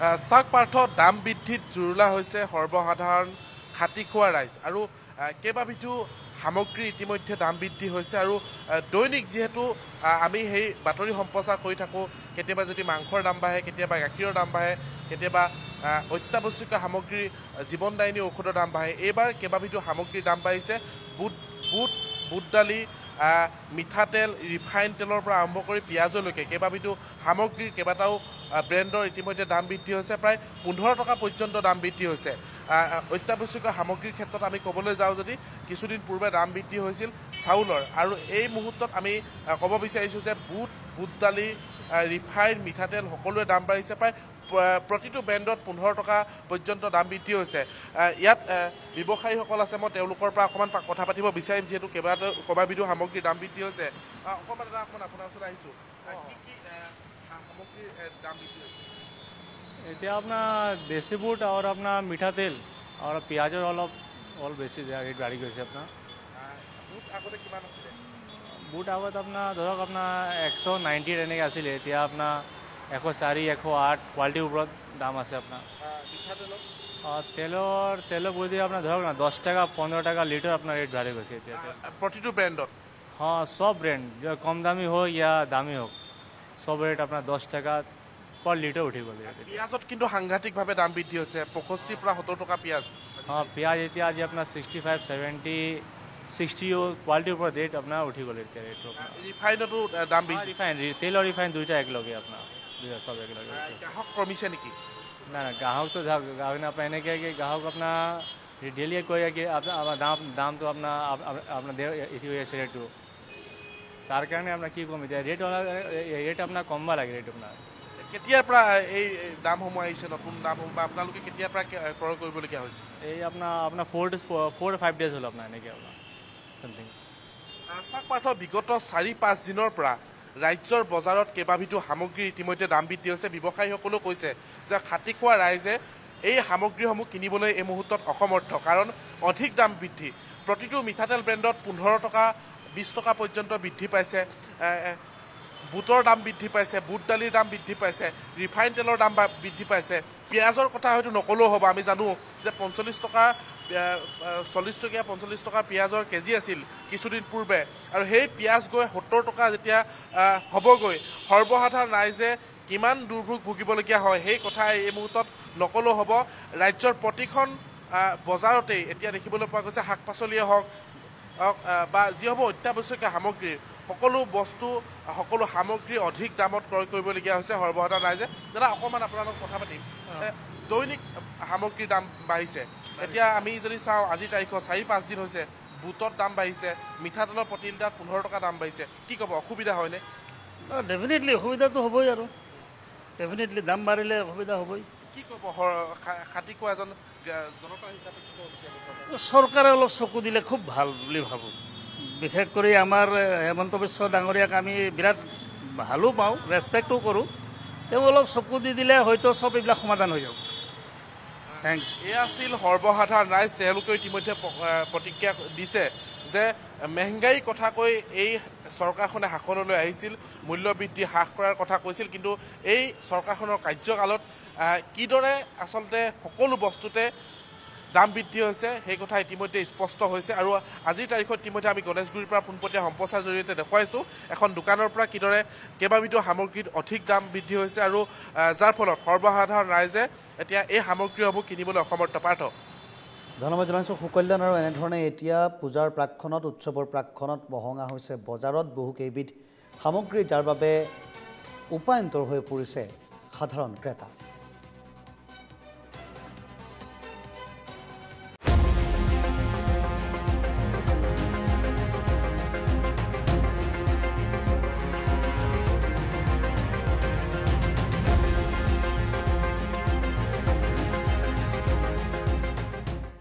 চাওক পাৰ্থ দাম বৃদ্ধিত জুৰুলা হৈছে সৰ্বসাধাৰণ খাটি খোৱা ৰাইজ আৰু কেইবাবিধো সামগ্ৰী ইতিমধ্যে দাম বৃদ্ধি হৈছে আৰু দৈনিক যিহেতু আমি সেই বাতৰি সম্প্ৰচাৰ কৰি থাকোঁ কেতিয়াবা যদি মাংসৰ দাম বাঢ়ে কেতিয়াবা গাখীৰৰ দাম বাঢ়ে কেতিয়াবা অত্যাৱশ্যকীয় সামগ্ৰী জীৱনদায়িনী ঔষধৰ দাম বাঢ়ে এইবাৰ কেইবাবিধো সামগ্ৰীৰ দাম বাঢ়িছে বুট দালি মিঠাতেল ৰিফাইন তেলৰ পৰা আৰম্ভ কৰি পিঁয়াজলৈকে কেইবাবিধো সামগ্ৰীৰ কেইবাটাও ব্ৰেণ্ডৰ ইতিমধ্যে দাম বৃদ্ধি হৈছে প্ৰায় 15 টকা পৰ্যন্ত দাম বৃদ্ধি হৈছে অত্যাৱশ্যকীয় সামগ্ৰীৰ ক্ষেত্ৰত আমি ক'বলৈ যাওঁ যদি কিছুদিন পূৰ্বে দাম বৃদ্ধি হৈছিল চাউলৰ আৰু এই মুহূৰ্তত আমি ক'ব বিচাৰিছোঁ যে বুট দালি ৰিফাইন মিঠাতেল সকলোৰে দাম বাঢ়িছে প্ৰায় প্ৰতিটো ব্ৰেণ্ডত 15 টকা পৰ্যন্ত দাম বৃদ্ধি হৈছে ইয়াত ব্যৱসায়ীসকল আছে মই তেওঁলোকৰ পৰা অকণমান কথা পাতিব বিচাৰিম যিহেতু কেইবাবিধো সামগ্ৰীৰ দাম বৃদ্ধি হৈছে অকণমান আপোনাৰ ওচৰত আহিছোঁ কি কি সামগ্ৰীৰ দাম বৃদ্ধি হৈছে এতিয়া আপোনাৰ দেশী বুট আৰু আপোনাৰ মিঠাতেল আৰু পিঁয়াজৰ অলপ বেছি ৰেট বাঢ়ি গৈছে আপোনাৰ বুট আগতে কিমান আছিলে বুট আগত আপোনাৰ ধৰক আপোনাৰ 190 এনেকৈ আছিলে এতিয়া আপোনাৰ 104 108 কোৱালিটিৰ ওপৰত দাম আছে আপোনাৰ তেলৰ বুদ্ধি আপোনাৰ ধৰক না 10 টাকা 15 টাকা লিটাৰ আপোনাৰ ৰেট বাঢ়ি গৈছে এতিয়া প্ৰতিটো ব্ৰেণ্ডত সব ব্ৰেণ্ড কম দামী হোক या দামী হোক সব ৰেট আপোনাৰ 10 টাকা पर লিটাৰ উঠি গ'ল পিঁয়াজত কিন্তু সাংঘাতিকভাৱে দাম বৃদ্ধি হৈছে 65 পৰা 70 টকা পিঁয়াজ পিঁয়াজ এতিয়া আজি আপোনাৰ 65 70 60 কোৱালিটিৰ ওপৰত ৰেট আপোনাৰ উঠি গ'ল এতিয়া ৰেটটো ৰিফাইনতো দাম বেছি তেল আৰু ৰিফাইন দুইটা একেলগে আপোনাৰ সব একেলগে গ্ৰাহক কমিছে নেকি না গ্ৰাহকটো গ্ৰাহক আপোনাৰ এনেকৈ কি গ্ৰাহক আপোনাৰ ডেইলি কৈ কি আপোনাৰ দামটো আপোনাৰ এটি হৈ আছে ৰেটটো তাৰ কাৰণে আপোনাৰ কি কম এতিয়া ৰেট আপোনাৰ কমব লাগে ৰেট আপোনাৰ কেতিয়াৰ পৰা এই দামসমূহ আহিছে নতুন দামসমূহ বা আপোনালোকে কেতিয়াৰ পৰা ক্ৰয় কৰিবলগীয়া হৈছে এই আপোনাৰ 4 to 5 ডেজ হ'ল আপোনাৰ এনেকৈ আপোনাৰ চামথিং চাওক পাৰ্থ বিগত 4-5 দিনৰ পৰা ৰাজ্যৰ বজাৰত কেইবাবিধো সামগ্ৰী ইতিমধ্যে দাম বৃদ্ধি হৈছে ব্যৱসায়ীসকলেও কৈছে যে খাটি খোৱা ৰাইজে এই সামগ্ৰীসমূহ কিনিবলৈ এই মুহূৰ্তত অসমৰ্থ কাৰণ অধিক দাম বৃদ্ধি প্ৰতিটো মিঠাতেল ব্ৰেণ্ডত 15 টকা 20 টকা পৰ্যন্ত বৃদ্ধি পাইছে বুটৰ দাম বৃদ্ধি পাইছে বুট দালিৰ দাম বৃদ্ধি পাইছে ৰিফাইন তেলৰ দাম বৃদ্ধি পাইছে পিঁয়াজৰ কথা হয়তো নকলেও হ'ব আমি জানো যে 40 টকা 45 টকা পিঁয়াজৰ কেজি আছিল কিছুদিন পূৰ্বে আৰু সেই পিঁয়াজ গৈ 70 টকা যেতিয়া হ'বগৈ সৰ্বসাধাৰণ ৰাইজে কিমান দুৰ্ভোগ ভুগিবলগীয়া হয় সেই কথা এই মুহূৰ্তত নকলেও হ'ব ৰাজ্যৰ প্ৰতিখন বজাৰতেই এতিয়া দেখিবলৈ পোৱা গৈছে শাক পাচলিয়ে হওক বা যিসমূহ অত্যাৱশ্যকীয় সামগ্ৰী সকলো বস্তু সকলো সামগ্ৰী অধিক দামত ক্ৰয় কৰিবলগীয়া হৈছে সৰ্বসাধাৰণ ৰাইজে দাদা অকণমান আপোনালোক কথা পাতিম দৈনিক সামগ্ৰীৰ দাম বাঢ়িছে এতিয়া আমি যদি চাওঁ আজিৰ তাৰিখত 4-5 দিন হৈছে বুটৰ দাম বাঢ়িছে মিঠাতেলৰ প্ৰতি লিটাৰত 15 টকা দাম বাঢ়িছে কি ক'ব অসুবিধা হয়নে ডেফিনেটলি অসুবিধাটো হ'বই আৰু ডেফিনেটলি দাম বাঢ়িলে অসুবিধা হ'বই কি ক'ব খাটি খোৱা এজন জনতা হিচাপে কি ক'ব বিচাৰিব চৰকাৰে অলপ চকু দিলে খুব ভাল বুলি ভাবোঁ বিশেষ কৰি আমাৰ হেমন্ত বিশ্ব ডাঙৰীয়াক আমি বিৰাট ভালো পাওঁ ৰেচপেক্টো কৰোঁ তেওঁ অলপ চকু দি দিলে হয়তো চব এইবিলাক সমাধান হৈ যাব এয়া আছিল সৰ্বসাধাৰণ ৰাইজ তেওঁলোকে ইতিমধ্যে প্ৰতিক্ৰিয়া দিছে যে মেহংগাই কথা কৈ এই চৰকাৰখনে শাসনলৈ আহিছিল মূল্যবৃদ্ধি হ্ৰাস কৰাৰ কথা কৈছিল কিন্তু এই চৰকাৰখনৰ কাৰ্যকালত কিদৰে আচলতে সকলো বস্তুতে দাম বৃদ্ধি হৈছে সেই কথা ইতিমধ্যে স্পষ্ট হৈছে আৰু আজিৰ তাৰিখত ইতিমধ্যে আমি গণেশগুৰিৰ পৰা পোনপটীয়া সম্প্ৰচাৰৰ জৰিয়তে দেখুৱাইছোঁ এখন দোকানৰ পৰা কিদৰে কেইবাবিধো সামগ্ৰীত অধিক দাম বৃদ্ধি হৈছে আৰু যাৰ ফলত সৰ্বসাধাৰণ ৰাইজে এতিয়া এই সামগ্ৰীসমূহ কিনিবলৈ অসমৰ্থ পাৰ্থ ধন্যবাদ জনাইছোঁ সুকল্যাণ আৰু এনেধৰণে এতিয়া পূজাৰ প্ৰাক্ষণত উৎসৱৰ প্ৰাক্ষণত মহঙা হৈছে বজাৰত বহু কেইবিধ সামগ্ৰী যাৰ বাবে উপায়ন্তৰ হৈ পৰিছে সাধাৰণ ক্ৰেতা